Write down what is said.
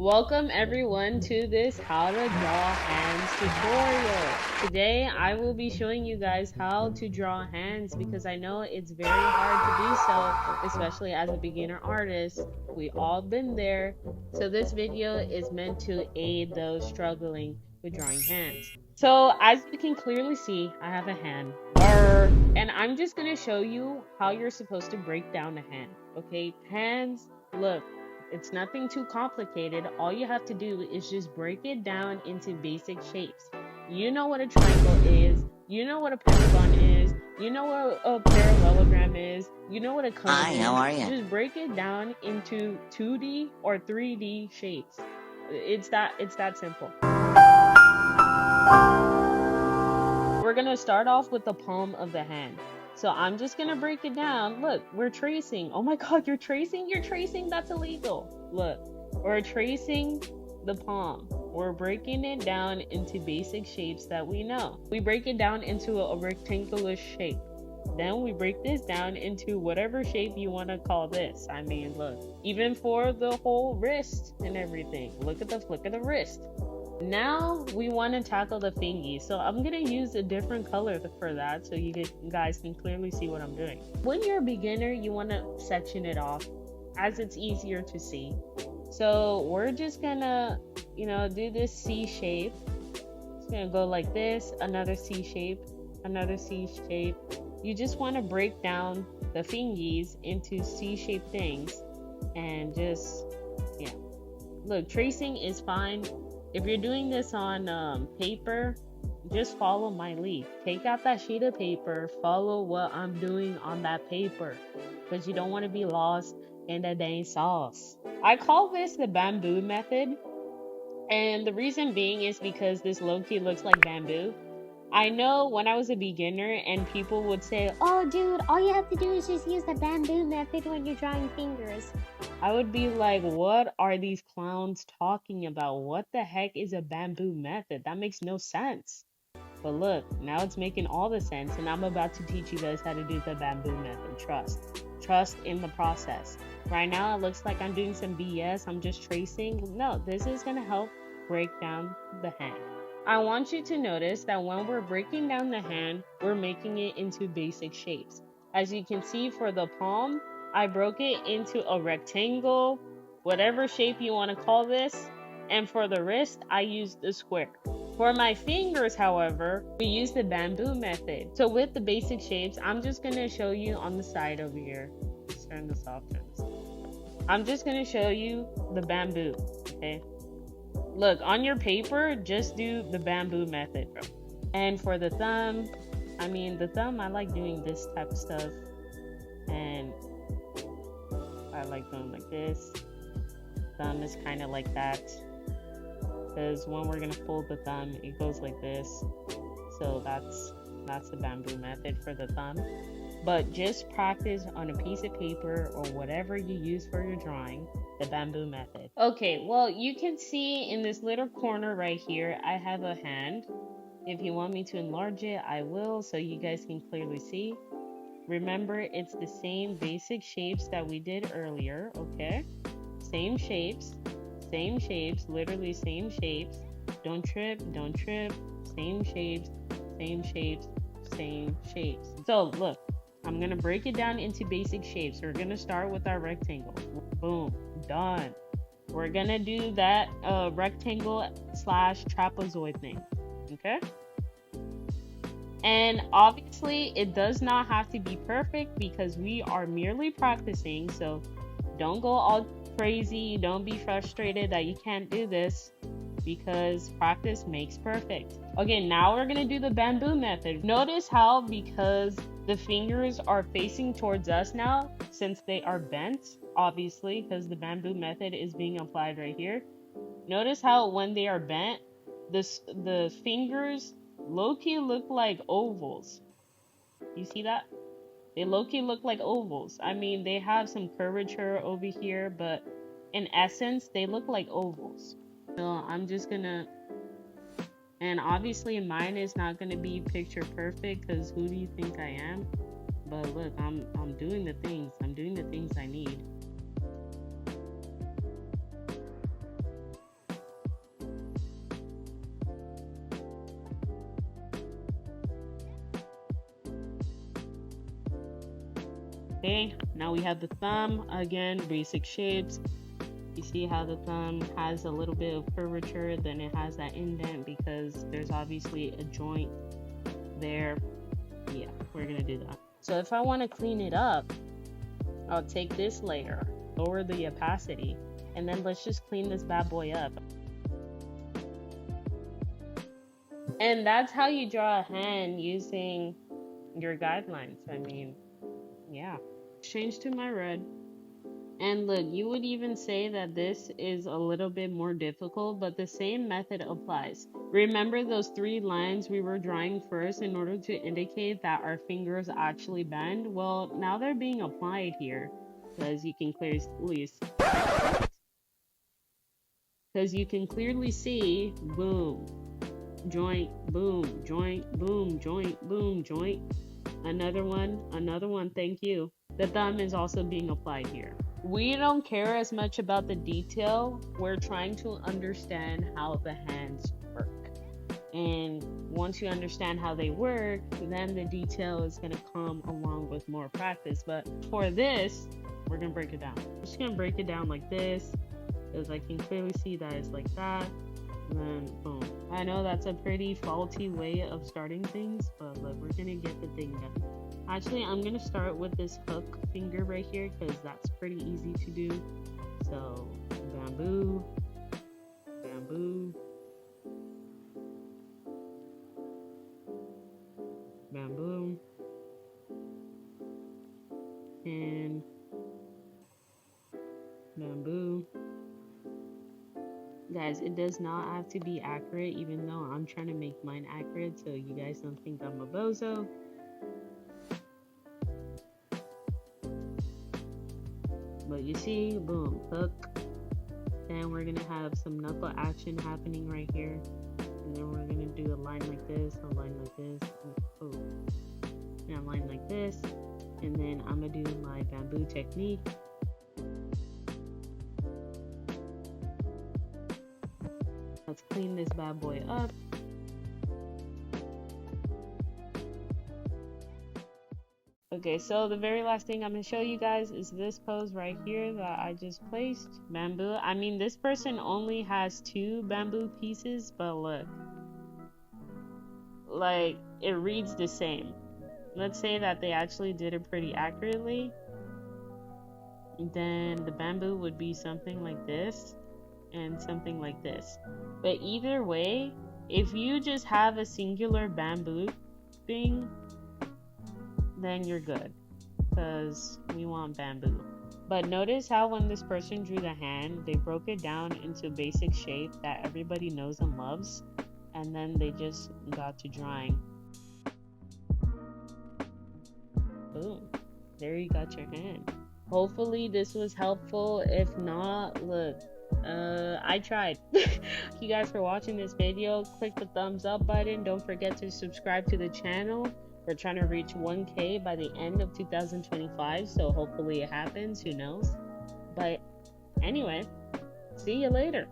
Welcome everyone to this how to draw hands tutorial. Today I will be showing you guys how to draw hands because I know it's very hard to do so, especially as a beginner artist. We all been there. So this video is meant to aid those struggling with drawing hands. So as you can clearly see, I have a hand. And I'm just going to show you how you're supposed to break down a hand. Okay, hands, look. It's nothing too complicated. All you have to do is just break it down into basic shapes. You know what a triangle is. You know what a pentagon is. You know what a parallelogram is. You know what a cone Hi, is. how are you? Just break it down into 2D or 3D shapes. It's that simple. We're gonna start off with the palm of the hand. So I'm just gonna break it down. Look, we're tracing. Oh my god, you're tracing? You're tracing? That's illegal. Look, we're tracing the palm. We're breaking it down into basic shapes that we know. We break it down into a rectangular shape. Then we break this down into whatever shape you want to call this. I mean, look, even for the whole wrist and everything. Look at the flick of the wrist. Now we want to tackle the fingies, so I'm going to use a different color for that so you guys can clearly see what I'm doing. When you're a beginner, you want to section it off as it's easier to see. So we're just going to, do this C shape. It's going to go like this, another C shape, another C shape. You just want to break down the fingies into C-shaped things and just, Look, tracing is fine. If you're doing this on paper, just follow my lead. Take out that sheet of paper, follow what I'm doing on that paper, because you don't want to be lost in the dang sauce. I call this the bamboo method, and the reason being is because this low-key looks like bamboo. I know when I was a beginner and people would say, "Oh dude, all you have to do is just use the bamboo method when you're drawing fingers." I would be like, what are these clowns talking about? What the heck is a bamboo method? That makes no sense. But look, now it's making all the sense, and I'm about to teach you guys how to do the bamboo method. Trust in the process. Right now it looks like I'm doing some BS. I'm just tracing. No, this is gonna help break down the hand. I want you to notice that when we're breaking down the hand, we're making it into basic shapes. As you can see for the palm, I broke it into a rectangle, whatever shape you want to call this. And for the wrist, I used the square. For my fingers, however, we use the bamboo method. So with the basic shapes, I'm just going to show you on the side over here. Let's turn this off. I'm just going to show you the bamboo, okay? Look, on your paper, just do the bamboo method. And for the thumb, I like doing this type of stuff. And I like doing like this. Thumb is kind of like that. Because when we're going to fold the thumb, it goes like this. So that's the bamboo method for the thumb. But just practice on a piece of paper or whatever you use for your drawing, the bamboo method. Okay, well, you can see in this little corner right here, I have a hand. If you want me to enlarge it, I will, so you guys can clearly see. Remember, it's the same basic shapes that we did earlier, okay? Same shapes, literally same shapes. Don't trip, same shapes, same shapes, same shapes. So look, I'm gonna break it down into basic shapes. We're gonna start with our rectangle. Boom, done. We're gonna do that rectangle / trapezoid thing, okay? And obviously it does not have to be perfect because we are merely practicing, so don't go all crazy. Don't be frustrated that you can't do this, because practice makes perfect. Okay, now we're gonna do the bamboo method. Notice how, because the fingers are facing towards us now, since they are bent, obviously, because the bamboo method is being applied right here. Notice how when they are bent, the fingers low-key look like ovals. You see that? They low-key look like ovals. I mean, they have some curvature over here, but in essence, they look like ovals. So I'm just gonna, and obviously mine is not gonna be picture perfect, because who do you think I am? But look, I'm doing the things. I'm doing the things I need. Okay, now we have the thumb. Again, basic shapes. You see how the thumb has a little bit of curvature, then it has that indent because there's obviously a joint there. Yeah, we're gonna do that. So if I want to clean it up, I'll take this layer, lower the opacity, and then let's just clean this bad boy up. And that's how you draw a hand using your guidelines. I mean, yeah. Change to my red. And look, you would even say that this is a little bit more difficult, but the same method applies. Remember those 3 lines we were drawing first in order to indicate that our fingers actually bend? Well, now they're being applied here, because you can clearly see, boom, joint, boom, joint, boom, joint, boom, joint. Another one, thank you. The thumb is also being applied here. We don't care as much about the detail. We're trying to understand how the hands work. And once you understand how they work, then the detail is going to come along with more practice. But for this, we're going to break it down. I'm just going to break it down like this, because I can clearly see that it's like that. And then boom. I know that's a pretty faulty way of starting things, but look, we're going to get the thing done. Actually, I'm going to start with this hook finger right here because that's pretty easy to do. So, bamboo, bamboo, bamboo, and bamboo. Guys, it does not have to be accurate, even though I'm trying to make mine accurate so you guys don't think I'm a bozo. But you see, boom, hook. Then we're gonna have some knuckle action happening right here. And then we're gonna do a line like this, a line like this, and a line like this. And then I'm gonna do my bamboo technique. Let's clean this bad boy up. Okay, so the very last thing I'm going to show you guys is this pose right here that I just placed. Bamboo. I mean, this person only has 2 bamboo pieces, but look. Like, it reads the same. Let's say that they actually did it pretty accurately. Then the bamboo would be something like this and something like this. But either way, if you just have a singular bamboo thing, then you're good, because we want bamboo. But notice how when this person drew the hand, they broke it down into basic shape that everybody knows and loves, and then they just got to drawing. Boom, there you got your hand. Hopefully this was helpful. If not, look, I tried. Thank you guys for watching this video. Click the thumbs up button. Don't forget to subscribe to the channel. We're trying to reach 1K by the end of 2025, so hopefully it happens. Who knows? But anyway, see you later.